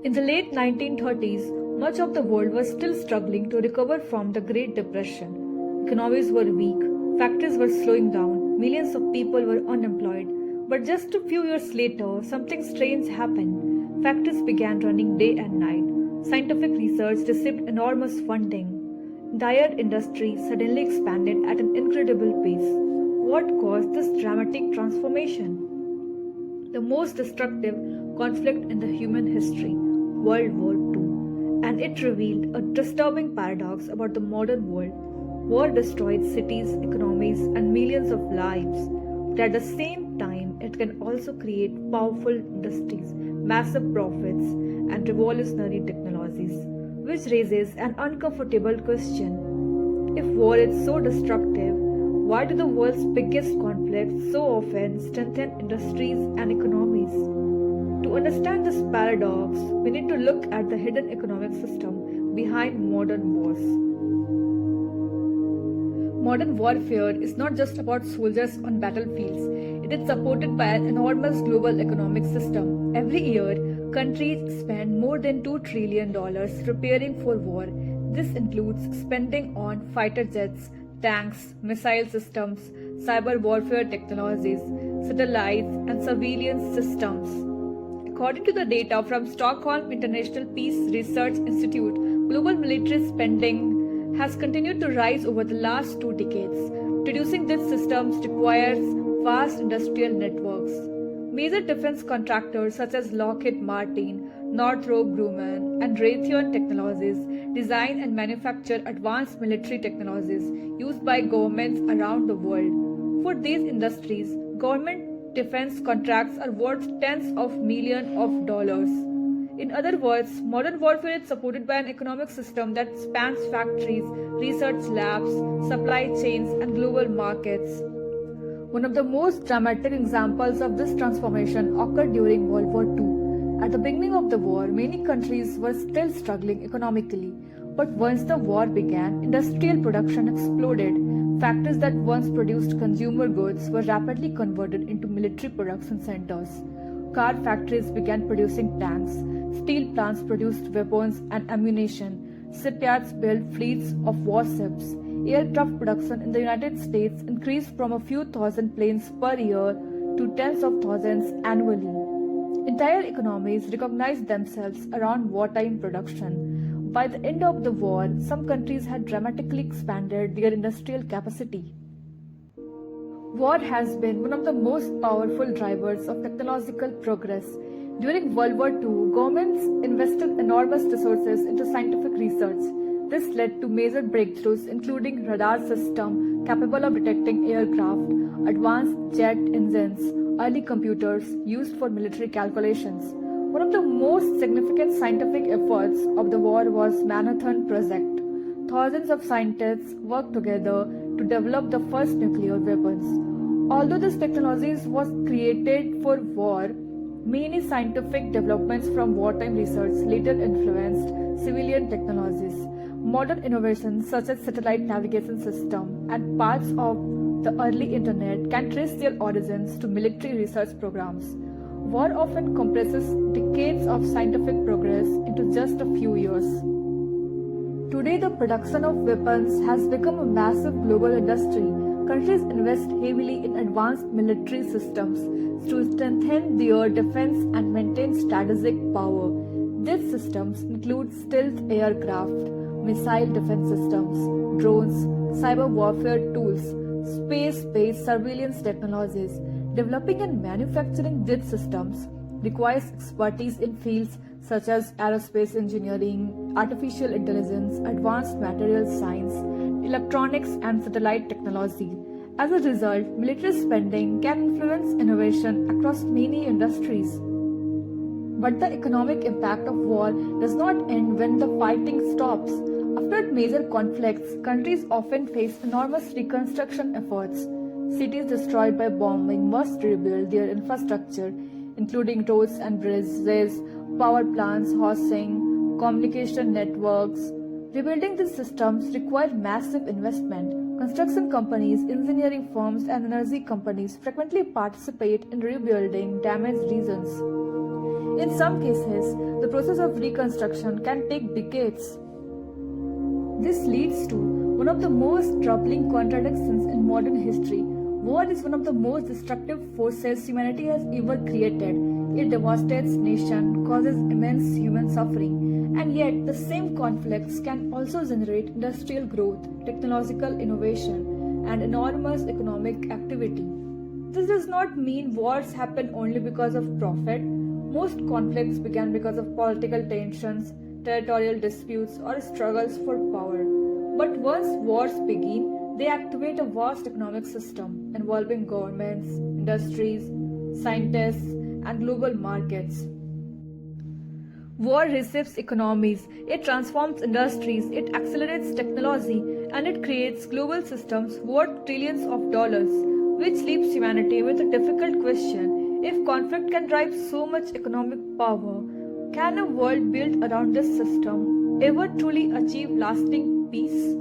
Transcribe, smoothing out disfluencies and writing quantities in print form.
In the late 1930s, much of the world was still struggling to recover from the Great Depression. Economies were weak, factories were slowing down, millions of people were unemployed. But just a few years later, something strange happened. Factories began running day and night. Scientific research received enormous funding. Entire industry suddenly expanded at an incredible pace. What caused this dramatic transformation? The most destructive conflict in the human history, World War II, and it revealed a disturbing paradox about the modern world. War destroyed cities, economies, and millions of lives, but at the same time, it can also create powerful industries, massive profits, and revolutionary technologies, which raises an uncomfortable question. If war is so destructive, why do the world's biggest conflicts so often strengthen industries and economies? To understand this paradox, we need to look at the hidden economic system behind modern wars. Modern warfare is not just about soldiers on battlefields, it is supported by an enormous global economic system. Every year, countries spend more than $2 trillion preparing for war. This includes spending on fighter jets, tanks, missile systems, cyber warfare technologies, satellites, and surveillance systems. According to the data from Stockholm International Peace Research Institute, global military spending has continued to rise over the last 2 decades. Producing these systems requires vast industrial networks. Major defense contractors such as Lockheed Martin, Northrop Grumman, and Raytheon Technologies design and manufacture advanced military technologies used by governments around the world. For these industries, government defense contracts are worth tens of millions of dollars. In other words, modern warfare is supported by an economic system that spans factories, research labs, supply chains, and global markets. One of the most dramatic examples of this transformation occurred during World War II. At the beginning of the war, many countries were still struggling economically. But once the war began, industrial production exploded. Factories that once produced consumer goods were rapidly converted into military production centers. Car factories began producing tanks, steel plants produced weapons and ammunition, shipyards built fleets of warships. Aircraft production in the United States increased from a few thousand planes per year to tens of thousands annually. Entire economies recognized themselves around wartime production. By the end of the war, some countries had dramatically expanded their industrial capacity. War has been one of the most powerful drivers of technological progress. During World War II, governments invested enormous resources into scientific research. This led to major breakthroughs including radar system capable of detecting aircraft, advanced jet engines, early computers used for military calculations. One of the most significant scientific efforts of the war was Manhattan Project. Thousands of scientists worked together to develop the first nuclear weapons. Although this technology was created for war, many scientific developments from wartime research later influenced civilian technologies. Modern innovations such as satellite navigation system and parts of the early internet can trace their origins to military research programs. War often compresses decades of scientific progress into just a few years. Today, the production of weapons has become a massive global industry. Countries invest heavily in advanced military systems to strengthen their defense and maintain strategic power. These systems include stealth aircraft, missile defense systems, drones, cyber warfare tools, space-based surveillance technologies. Developing and manufacturing these systems requires expertise in fields such as aerospace engineering, artificial intelligence, advanced materials science, electronics, and satellite technology. As a result, military spending can influence innovation across many industries. But the economic impact of war does not end when the fighting stops. After major conflicts, countries often face enormous reconstruction efforts. Cities destroyed by bombing must rebuild their infrastructure, including roads and bridges, power plants, housing, communication networks. Rebuilding these systems require massive investment. Construction companies, engineering firms, and energy companies frequently participate in rebuilding damaged regions. In some cases, the process of reconstruction can take decades. This leads to one of the most troubling contradictions in modern history. War is one of the most destructive forces humanity has ever created. It devastates nations, causes immense human suffering, and yet the same conflicts can also generate industrial growth, technological innovation, and enormous economic activity. This does not mean wars happen only because of profit. Most conflicts began because of political tensions, territorial disputes, or struggles for power. But once wars begin, they activate a vast economic system involving governments, industries, scientists, and global markets. War reshapes economies, it transforms industries, it accelerates technology, and it creates global systems worth trillions of dollars, which leaves humanity with a difficult question. If conflict can drive so much economic power, can a world built around this system ever truly achieve lasting peace?